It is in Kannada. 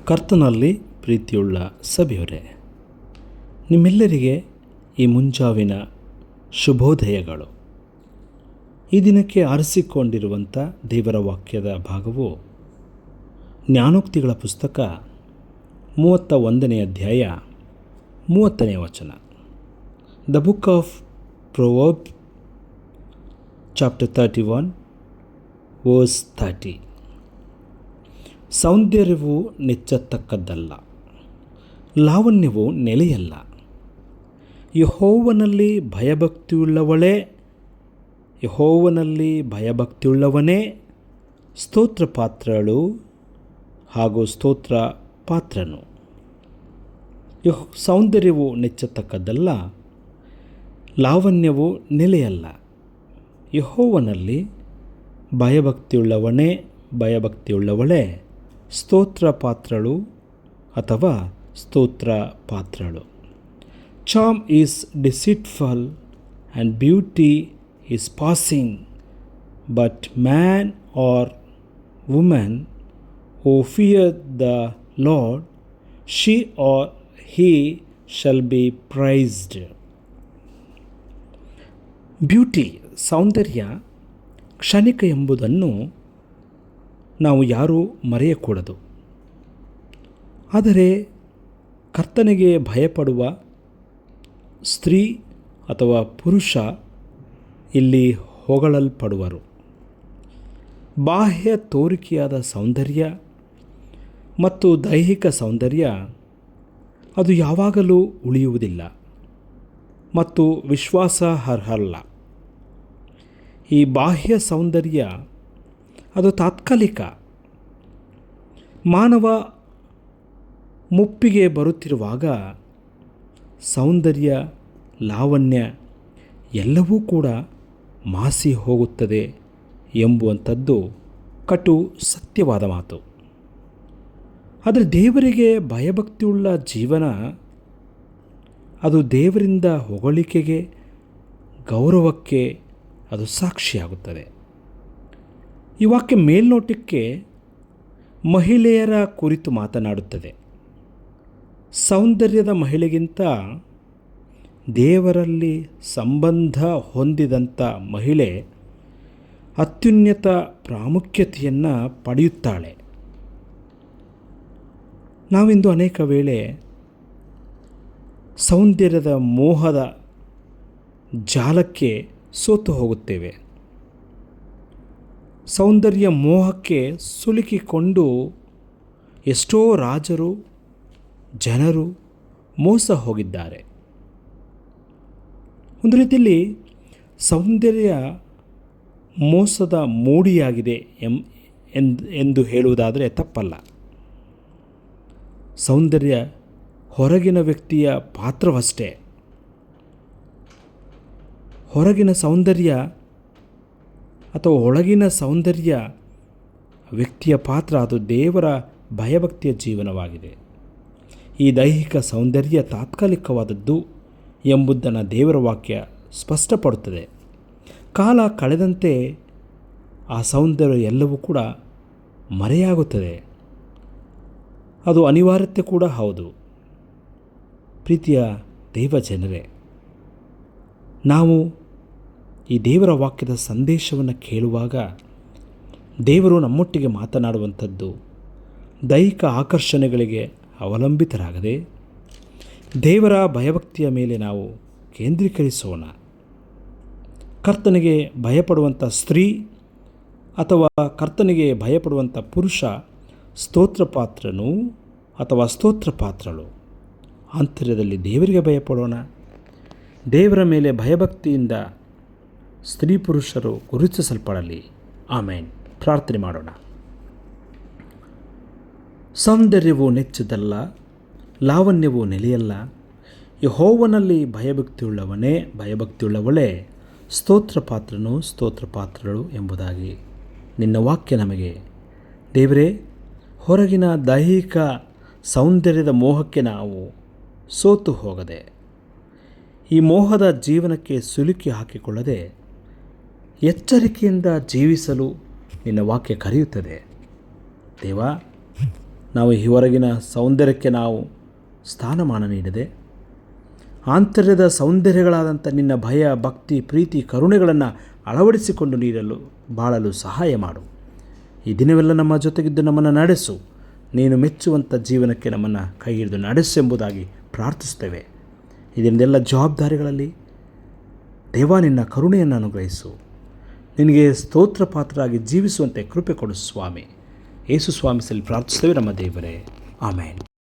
ಕರ್ತನಲ್ಲಿ ಪ್ರೀತಿಯುಳ್ಳ ಸಭೆಯವರೇ, ನಿಮ್ಮೆಲ್ಲರಿಗೆ ಈ ಮುಂಜಾವಿನ ಶುಭೋದಯಗಳು. ಈ ದಿನಕ್ಕೆ ಆರಿಸಿಕೊಂಡಿರುವಂಥ ದೇವರ ವಾಕ್ಯದ ಭಾಗವು ಜ್ಞಾನೋಕ್ತಿಗಳ ಪುಸ್ತಕ 31ನೇ ಅಧ್ಯಾಯ 30ನೇ ವಚನ. The book of Proverbs chapter 31 verse 30. ಸೌಂದರ್ಯವು ನೆಚ್ಚತಕ್ಕದ್ದಲ್ಲ, ಲಾವಣ್ಯವು ನೆಲೆಯಲ್ಲ. ಯೆಹೋವನಲ್ಲಿ ಭಯಭಕ್ತಿಯುಳ್ಳವನೇ ಸ್ತೋತ್ರ ಪಾತ್ರಳು ಹಾಗೂ ಸ್ತೋತ್ರ ಪಾತ್ರನು. ಸೌಂದರ್ಯವು ನೆಚ್ಚತಕ್ಕದ್ದಲ್ಲ, ಲಾವಣ್ಯವು ನೆಲೆಯಲ್ಲ. ಯೆಹೋವನಲ್ಲಿ ಭಯಭಕ್ತಿಯುಳ್ಳವಳೇ ಸ್ತೋತ್ರ ಪಾತ್ರಳು ಅಥವಾ ಸ್ತೋತ್ರ ಪಾತ್ರಳು. Charm is deceitful and beauty is passing, but man or woman who fear the Lord, she or he shall be praised. Beauty, ಸೌಂದರ್ಯ ಕ್ಷಣಿಕ ಎಂಬುದನ್ನು ನಾವು ಯಾರೂ ಮರೆಯಕೂಡದು. ಆದರೆ ಕರ್ತನಿಗೆ ಭಯಪಡುವ ಸ್ತ್ರೀ ಅಥವಾ ಪುರುಷ ಇಲ್ಲಿ ಹೊಗಳಲ್ಪಡುವರು. ಬಾಹ್ಯ ತೋರಿಕೆಯಾದ ಸೌಂದರ್ಯ ಮತ್ತು ದೈಹಿಕ ಸೌಂದರ್ಯ ಅದು ಯಾವಾಗಲೂ ಉಳಿಯುವುದಿಲ್ಲ ಮತ್ತು ವಿಶ್ವಾಸಾರ್ಹಲ್ಲ. ಈ ಬಾಹ್ಯ ಸೌಂದರ್ಯ ಅದು ತಾತ್ಕಾಲಿಕ. ಮಾನವ ಮುಪ್ಪಿಗೆ ಬರುತ್ತಿರುವಾಗ ಸೌಂದರ್ಯ, ಲಾವಣ್ಯ ಎಲ್ಲವೂ ಕೂಡ ಮಾಸಿ ಹೋಗುತ್ತದೆ ಎಂಬುವಂಥದ್ದು ಕಟು ಸತ್ಯವಾದ ಮಾತು. ಆದರೆ ದೇವರಿಗೆ ಭಯಭಕ್ತಿಯುಳ್ಳ ಜೀವನ ಅದು ದೇವರಿಂದ ಹೊಗಳಿಕೆಗೆ, ಗೌರವಕ್ಕೆ ಅದು ಸಾಕ್ಷಿಯಾಗುತ್ತದೆ. ಈ ವಾಕ್ಯ ಮೇಲ್ನೋಟಕ್ಕೆ ಮಹಿಳೆಯರ ಕುರಿತು ಮಾತನಾಡುತ್ತದೆ. ಸೌಂದರ್ಯದ ಮಹಿಳೆಗಿಂತ ದೇವರಲ್ಲಿ ಸಂಬಂಧ ಹೊಂದಿದಂಥ ಮಹಿಳೆ ಅತ್ಯುನ್ನತ ಪ್ರಾಮುಖ್ಯತೆಯನ್ನು ಪಡೆಯುತ್ತಾಳೆ. ನಾವಿಂದು ಅನೇಕ ವೇಳೆ ಸೌಂದರ್ಯದ ಮೋಹದ ಜಾಲಕ್ಕೆ ಸೋತು ಹೋಗುತ್ತೇವೆ. ಸೌಂದರ್ಯ ಮೋಹಕ್ಕೆ ಸಿಲುಕಿಕೊಂಡು ಎಷ್ಟೋ ರಾಜರು, ಜನರು ಮೋಸ ಹೋಗಿದ್ದಾರೆ. ಒಂದು ರೀತಿಯಲ್ಲಿ ಸೌಂದರ್ಯ ಮೋಸದ ಮೂಡಿಯಾಗಿದೆ ಎಂದು ಹೇಳುವುದಾದರೆ ತಪ್ಪಲ್ಲ. ಸೌಂದರ್ಯ ಹೊರಗಿನ ವ್ಯಕ್ತಿಯ ಪಾತ್ರವಷ್ಟೇ. ಹೊರಗಿನ ಸೌಂದರ್ಯ ಅಥವಾ ಒಳಗಿನ ಸೌಂದರ್ಯ ವ್ಯಕ್ತಿಯ ಪಾತ್ರ, ಅದು ದೇವರ ಭಯಭಕ್ತಿಯ ಜೀವನವಾಗಿದೆ. ಈ ದೈಹಿಕ ಸೌಂದರ್ಯ ತಾತ್ಕಾಲಿಕವಾದದ್ದು ಎಂಬುದನ್ನು ದೇವರ ವಾಕ್ಯ ಸ್ಪಷ್ಟಪಡುತ್ತದೆ. ಕಾಲ ಕಳೆದಂತೆ ಆ ಸೌಂದರ್ಯ ಎಲ್ಲವೂ ಕೂಡ ಮರೆಯಾಗುತ್ತದೆ. ಅದು ಅನಿವಾರ್ಯತೆ ಕೂಡ ಹೌದು. ಪ್ರೀತಿಯ ದೇವ ಜನರೇ, ನಾವು ಈ ದೇವರ ವಾಕ್ಯದ ಸಂದೇಶವನ್ನು ಕೇಳುವಾಗ ದೇವರು ನಮ್ಮೊಟ್ಟಿಗೆ ಮಾತನಾಡುವಂಥದ್ದು ದೈಹಿಕ ಆಕರ್ಷಣೆಗಳಿಗೆ ಅವಲಂಬಿತರಾಗದೆ ದೇವರ ಭಯಭಕ್ತಿಯ ಮೇಲೆ ನಾವು ಕೇಂದ್ರೀಕರಿಸೋಣ. ಕರ್ತನಿಗೆ ಭಯಪಡುವಂಥ ಸ್ತ್ರೀ ಅಥವಾ ಕರ್ತನಿಗೆ ಭಯಪಡುವಂಥ ಪುರುಷ ಸ್ತೋತ್ರಪಾತ್ರನು ಅಥವಾ ಸ್ತೋತ್ರ ಪಾತ್ರಳು. ಆಂತರ್ಯದಲ್ಲಿ ದೇವರಿಗೆ ಭಯಪಡೋಣ. ದೇವರ ಮೇಲೆ ಭಯಭಕ್ತಿಯಿಂದ ಸ್ತ್ರೀ ಪುರುಷರು ಗುರುತಿಸಲ್ಪಡಲಿ. ಆಮೇನ್. ಪ್ರಾರ್ಥನೆ ಮಾಡೋಣ. ಸೌಂದರ್ಯವು ನೆಚ್ಚದಲ್ಲ, ಲಾವಣ್ಯವು ನೆಲೆಯಲ್ಲ. ಯೆಹೋವನಲ್ಲಿ ಭಯಭಕ್ತಿಯುಳ್ಳವಳೇ ಸ್ತೋತ್ರ ಪಾತ್ರನು, ಸ್ತೋತ್ರ ಪಾತ್ರಳು ಎಂಬುದಾಗಿ ನಿನ್ನ ವಾಕ್ಯ ನಮಗೆ ದೇವರೇ, ಹೊರಗಿನ ದೈಹಿಕ ಸೌಂದರ್ಯದ ಮೋಹಕ್ಕೆ ನಾವು ಸೋತು ಹೋಗದೆ, ಈ ಮೋಹದ ಜೀವನಕ್ಕೆ ಸಿಲುಕಿ ಹಾಕಿಕೊಳ್ಳದೆ ಎಚ್ಚರಿಕೆಯಿಂದ ಜೀವಿಸಲು ನಿನ್ನ ವಾಕ್ಯ ಕರೆಯುತ್ತದೆ. ದೇವ, ನಾವು ಈ ಹೊರಗಿನ ಸೌಂದರ್ಯಕ್ಕೆ ನಾವು ಸ್ಥಾನಮಾನ ನೀಡದೆ ಆಂತರ್ಯದ ಸೌಂದರ್ಯಗಳಾದಂಥ ನಿನ್ನ ಭಯ, ಭಕ್ತಿ, ಪ್ರೀತಿ, ಕರುಣೆಗಳನ್ನು ಅಳವಡಿಸಿಕೊಂಡು ಬಾಳಲು ಸಹಾಯ ಮಾಡು. ಈ ದಿನವೆಲ್ಲ ನಮ್ಮ ಜೊತೆಗಿದ್ದು ನಮ್ಮನ್ನು ನಡೆಸು. ನೀನು ಮೆಚ್ಚುವಂಥ ಜೀವನಕ್ಕೆ ನಮ್ಮನ್ನು ಕೈ ಹಿಡಿದು ನಡೆಸು ಎಂಬುದಾಗಿ ಪ್ರಾರ್ಥಿಸ್ತೇವೆ. ಇದರಿಂದೆಲ್ಲ ಜವಾಬ್ದಾರಿಗಳಲ್ಲಿ ದೇವ ನಿನ್ನ ಕರುಣೆಯನ್ನು ಅನುಗ್ರಹಿಸು. ನಿನಗೆ ಸ್ತೋತ್ರ ಪಾತ್ರರಾಗಿ ಜೀವಿಸುವಂತೆ ಕೃಪೆ ಕೊಡು ಸ್ವಾಮಿ. ಯೇಸು ಸ್ವಾಮಿ ಸಲ್ಲಿ ಪ್ರಾರ್ಥಿಸ್ತೇವೆ ನಮ್ಮ ದೇವರೇ. ಆಮೇನ್.